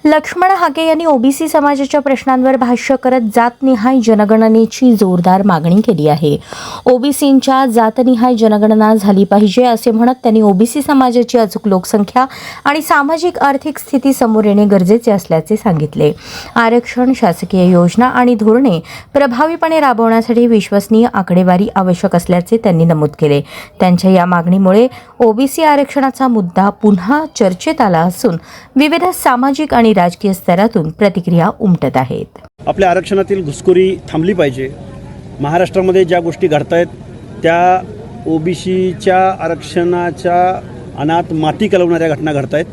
लक्ष्मण हाके यांनी ओबीसी समाजाच्या प्रश्नांवर भाष्य करत जातनिहाय जनगणनेची जोरदार मागणी केली आहे. ओबीसींच्या जातनिहाय जनगणना झाली पाहिजे असे म्हणत त्यांनी ओबीसी समाजाची अचूक लोकसंख्या आणि सामाजिक आर्थिक स्थिती समोर येणे गरजेचे असल्याचे सांगितले. आरक्षण, शासकीय योजना आणि धोरणे प्रभावीपणे राबवण्यासाठी विश्वसनीय आकडेवारी आवश्यक असल्याचे त्यांनी नमूद केले. त्यांच्या या मागणीमुळे ओबीसी आरक्षणाचा मुद्दा पुन्हा चर्चेत आला असून विविध सामाजिक आणि राजकीय स्तरातून प्रतिक्रिया उमटत आहेत. आपल्या आरक्षणातील घुसखोरी थांबली पाहिजे. महाराष्ट्रामध्ये ज्या गोष्टी घडतायत त्या ओबीसीच्या आरक्षणाच्या अनात माती कलवणाऱ्या घटना घडतायत.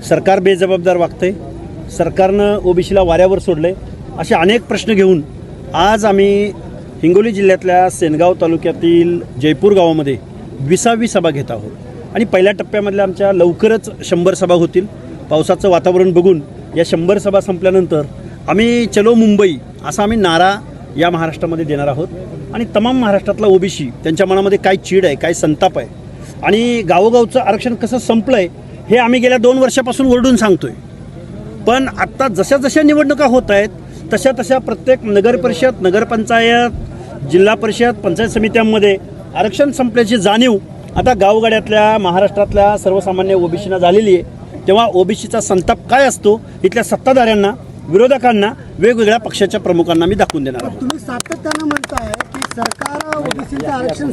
सरकार बेजबाबदार वागतंय. सरकारनं ओबीसीला वाऱ्यावर सोडलंय. असे अनेक प्रश्न घेऊन आज आम्ही हिंगोली जिल्ह्यातल्या सेनगाव तालुक्यातील जयपूर गावामध्ये 20वी सभा घेत आहोत आणि पहिल्या टप्प्यामधल्या आमच्या लवकरच 100 सभा होतील. पावसाचं वातावरण बघून या 100 सभा संपल्यानंतर आम्ही चलो मुंबई असा आम्ही नारा या महाराष्ट्रामध्ये देणार आहोत आणि तमाम महाराष्ट्रातला ओबीसी त्यांच्या मनामध्ये काय चीड आहे, काय संताप आहे आणि गावोगावचं आरक्षण कसं संपलं आहे हे आम्ही गेल्या 2 वर्षापासून ओरडून सांगतोय. पण आत्ता जशा जशा निवडणुका होत आहेत तशा तशा प्रत्येक नगरपरिषद, नगरपंचायत, जिल्हा परिषद, पंचायत समित्यांमध्ये आरक्षण संपल्याची जाणीव आता गावगाड्यातल्या महाराष्ट्रातल्या सर्वसामान्य ओबीसींना झालेली आहे. तेव्हा ओबीसीचा संताप काय असतो इथल्या सत्ताधाऱ्यांना, विरोधकांना, वेगवेगळ्या पक्षाच्या प्रमुखांना मी दाखवून देणार आहे. तुम्ही सातत्यानं म्हणताय की सरकार ओबीसीचं आरक्षण